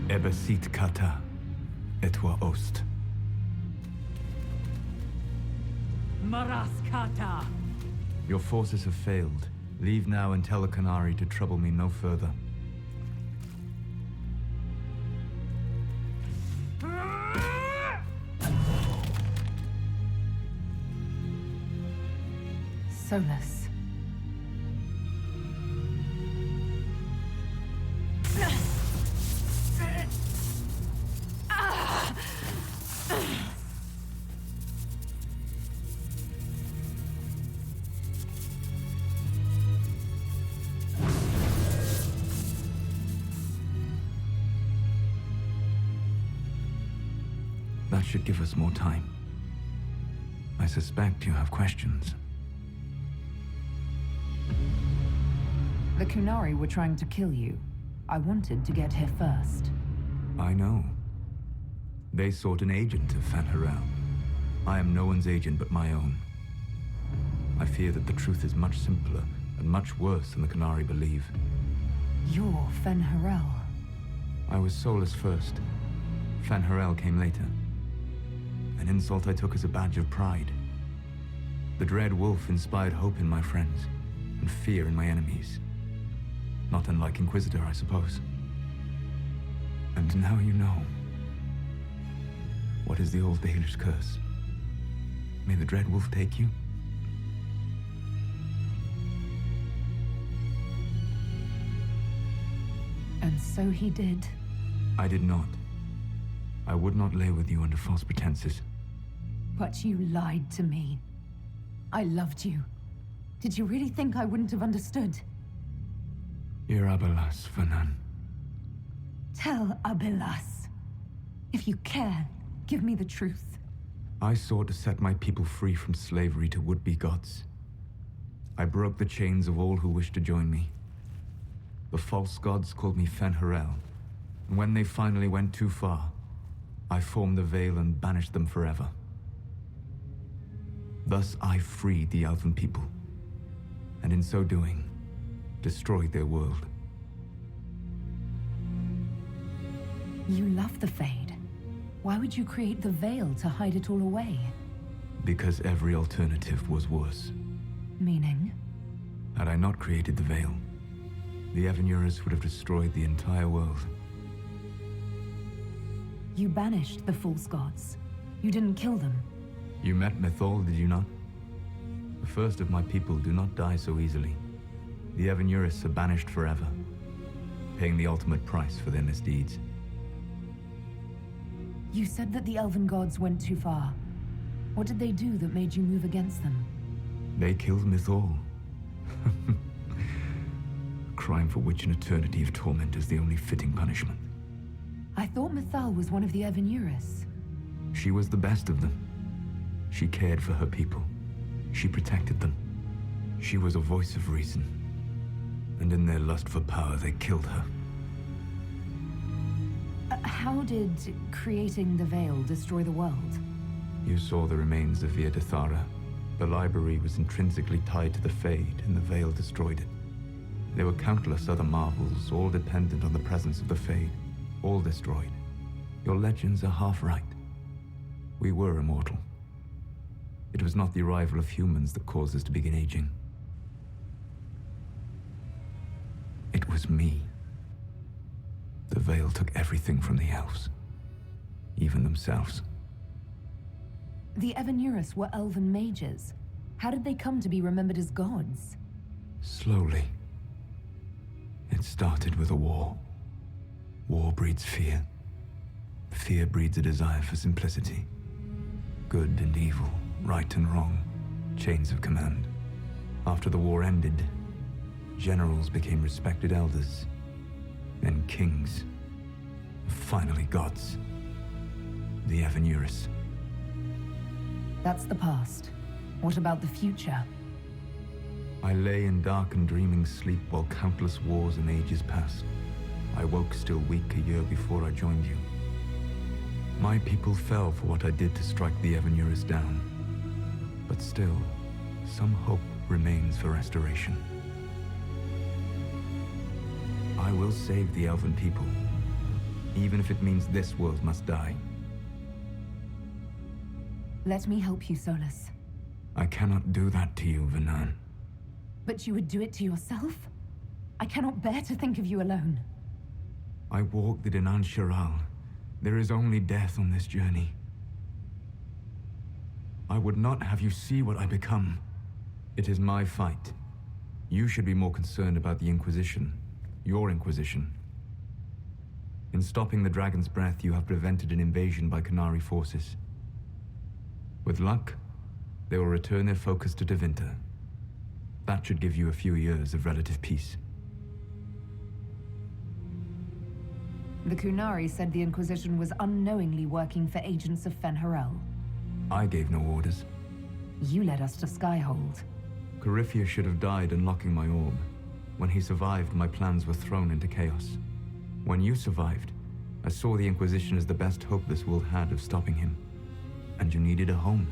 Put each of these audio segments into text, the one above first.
Ebesit kata, etwa ost. Maraskata! Your forces have failed. Leave now and tell the Canary to trouble me no further. Solas. That should give us more time. I suspect you have questions. The Kunari were trying to kill you. I wanted to get here first. I know. They sought an agent of Fanharel. I am no one's agent but my own. I fear that the truth is much simpler and much worse than the Canary believe. You're Fanharel. I was Solas first. Fanharel came later. An insult I took as a badge of pride. The Dread Wolf inspired hope in my friends, and fear in my enemies. Not unlike Inquisitor, I suppose. And now you know. What is the old Dalish curse? May the Dread Wolf take you? And so he did. I did not. I would not lay with you under false pretenses. But you lied to me. I loved you. Did you really think I wouldn't have understood? You're Abelas, Fanan. Tell Abelas. If you care, give me the truth. I sought to set my people free from slavery to would-be gods. I broke the chains of all who wished to join me. The false gods called me Fanharel, and when they finally went too far, I formed the Veil and banished them forever. Thus I freed the Elven people, and in so doing, destroyed their world. You love the Fade. Why would you create the Veil to hide it all away? Because every alternative was worse. Meaning? Had I not created the Veil, the Evanurus would have destroyed the entire world. You banished the false gods. You didn't kill them. You met Mythol, did you not? The first of my people do not die so easily. The Evanurus are banished forever, paying the ultimate price for their misdeeds. You said that the Elven gods went too far. What did they do that made you move against them? They killed Mythol. A crime for which an eternity of torment is the only fitting punishment. I thought Mythal was one of the Evanurus. She was the best of them. She cared for her people. She protected them. She was a voice of reason. And in their lust for power, they killed her. How did creating the Veil destroy the world? You saw the remains of Via Dethara. The library was intrinsically tied to the Fade, and the Veil destroyed it. There were countless other marvels, all dependent on the presence of the Fade, all destroyed. Your legends are half right. We were immortal. It was not the arrival of humans that caused us to begin aging. It was me. The Veil took everything from the elves, even themselves. The Evanurus were elven mages. How did they come to be remembered as gods? Slowly. It started with a war. War breeds fear. Fear breeds a desire for simplicity. Good and evil, right and wrong, chains of command. After the war ended, generals became respected elders, then kings, finally gods. The Evanurus. That's the past. What about the future? I lay in dark and dreaming sleep while countless wars and ages passed. I woke still weak a year before I joined you. My people fell for what I did to strike the Evanurus down. But still, some hope remains for restoration. I will save the Elven people, even if it means this world must die. Let me help you, Solas. I cannot do that to you, Vernan. But you would do it to yourself? I cannot bear to think of you alone. I walk the Dinan Shiral. There is only death on this journey. I would not have you see what I become. It is my fight. You should be more concerned about the Inquisition. Your Inquisition. In stopping the Dragon's Breath, you have prevented an invasion by Qunari forces. With luck, they will return their focus to Tevinter. That should give you a few years of relative peace. The Qunari said the Inquisition was unknowingly working for agents of Fen'Harel. I gave no orders. You led us to Skyhold. Corypheus should have died unlocking my orb. When he survived, my plans were thrown into chaos. When you survived, I saw the Inquisition as the best hope this world had of stopping him. And you needed a home.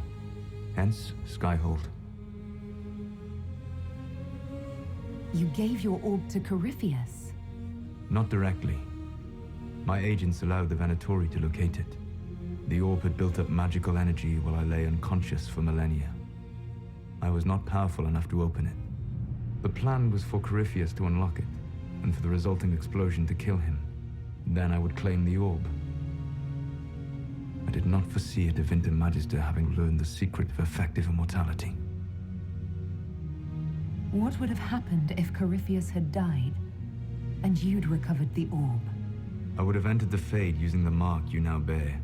Hence, Skyhold. You gave your orb to Corypheus? Not directly. My agents allowed the Venatori to locate it. The orb had built up magical energy while I lay unconscious for millennia. I was not powerful enough to open it. The plan was for Corypheus to unlock it, and for the resulting explosion to kill him. Then I would claim the orb. I did not foresee a Tevinter Magister having learned the secret of effective immortality. What would have happened if Corypheus had died, and you'd recovered the orb? I would have entered the Fade using the mark you now bear.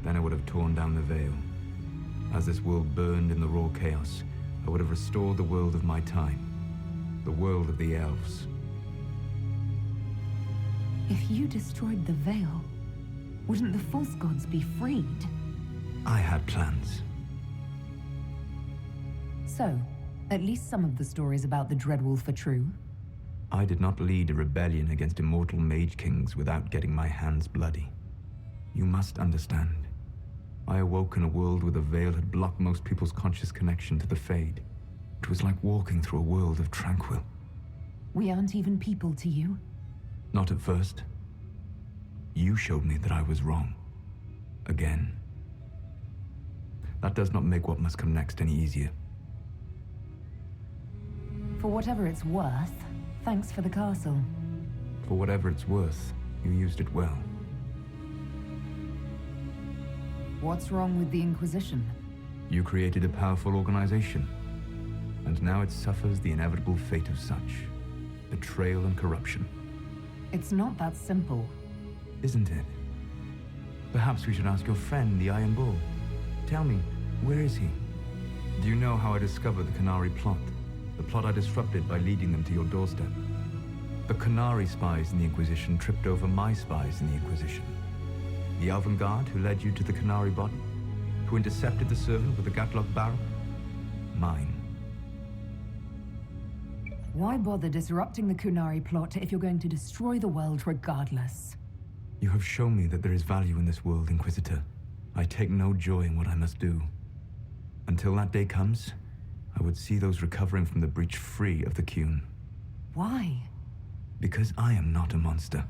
Then I would have torn down the veil. As this world burned in the raw chaos, I would have restored the world of my time. The world of the elves. If you destroyed the veil, wouldn't the false gods be freed? I had plans. So, at least some of the stories about the Dreadwolf are true. I did not lead a rebellion against immortal mage kings without getting my hands bloody. You must understand. I awoke in a world where the veil had blocked most people's conscious connection to the Fade. It was like walking through a world of tranquil. We aren't even people to you? Not at first. You showed me that I was wrong. Again. That does not make what must come next any easier. For whatever it's worth, thanks for the castle. For whatever it's worth, you used it well. What's wrong with the Inquisition? You created a powerful organization, and now it suffers the inevitable fate of such. Betrayal and corruption. It's not that simple. Isn't it? Perhaps we should ask your friend, the Iron Bull. Tell me, where is he? Do you know how I discovered the Qunari plot? The plot I disrupted by leading them to your doorstep. The Qunari spies in the Inquisition tripped over my spies in the Inquisition. The Elven Guard who led you to the Qunari body? Who intercepted the servant with the Gatlock barrel? Mine. Why bother disrupting the Qunari plot if you're going to destroy the world regardless? You have shown me that there is value in this world, Inquisitor. I take no joy in what I must do. Until that day comes, I would see those recovering from the breach free of the Qun. Why? Because I am not a monster.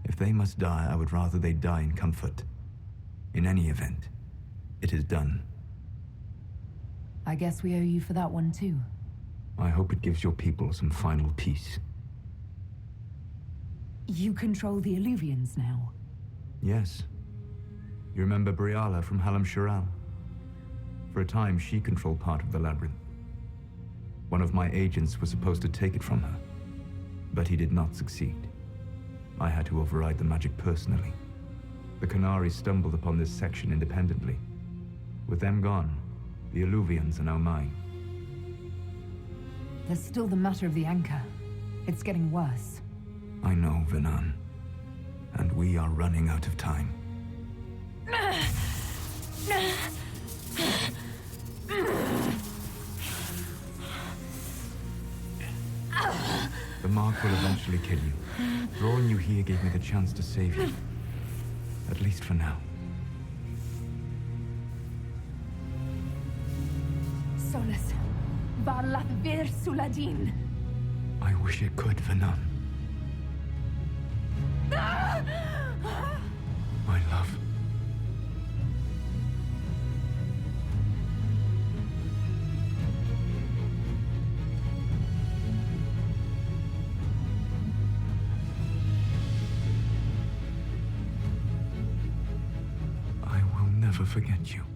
If they must die, I would rather they die in comfort. In any event, it is done. I guess we owe you for that one too. I hope it gives your people some final peace. You control the Illuvians now? Yes. You remember Briala from Halam Shiral? For a time, she controlled part of the labyrinth. One of my agents was supposed to take it from her, but he did not succeed. I had to override the magic personally. The Qunari stumbled upon this section independently. With them gone, the Illuvians are now mine. There's still the matter of the anchor. It's getting worse. I know, Vernan. And we are running out of time. The mark will eventually kill you. Drawing you here gave me the chance to save you. At least for now. Solas. Varlath vir Suladin. I wish it could, Vernan. never forget you.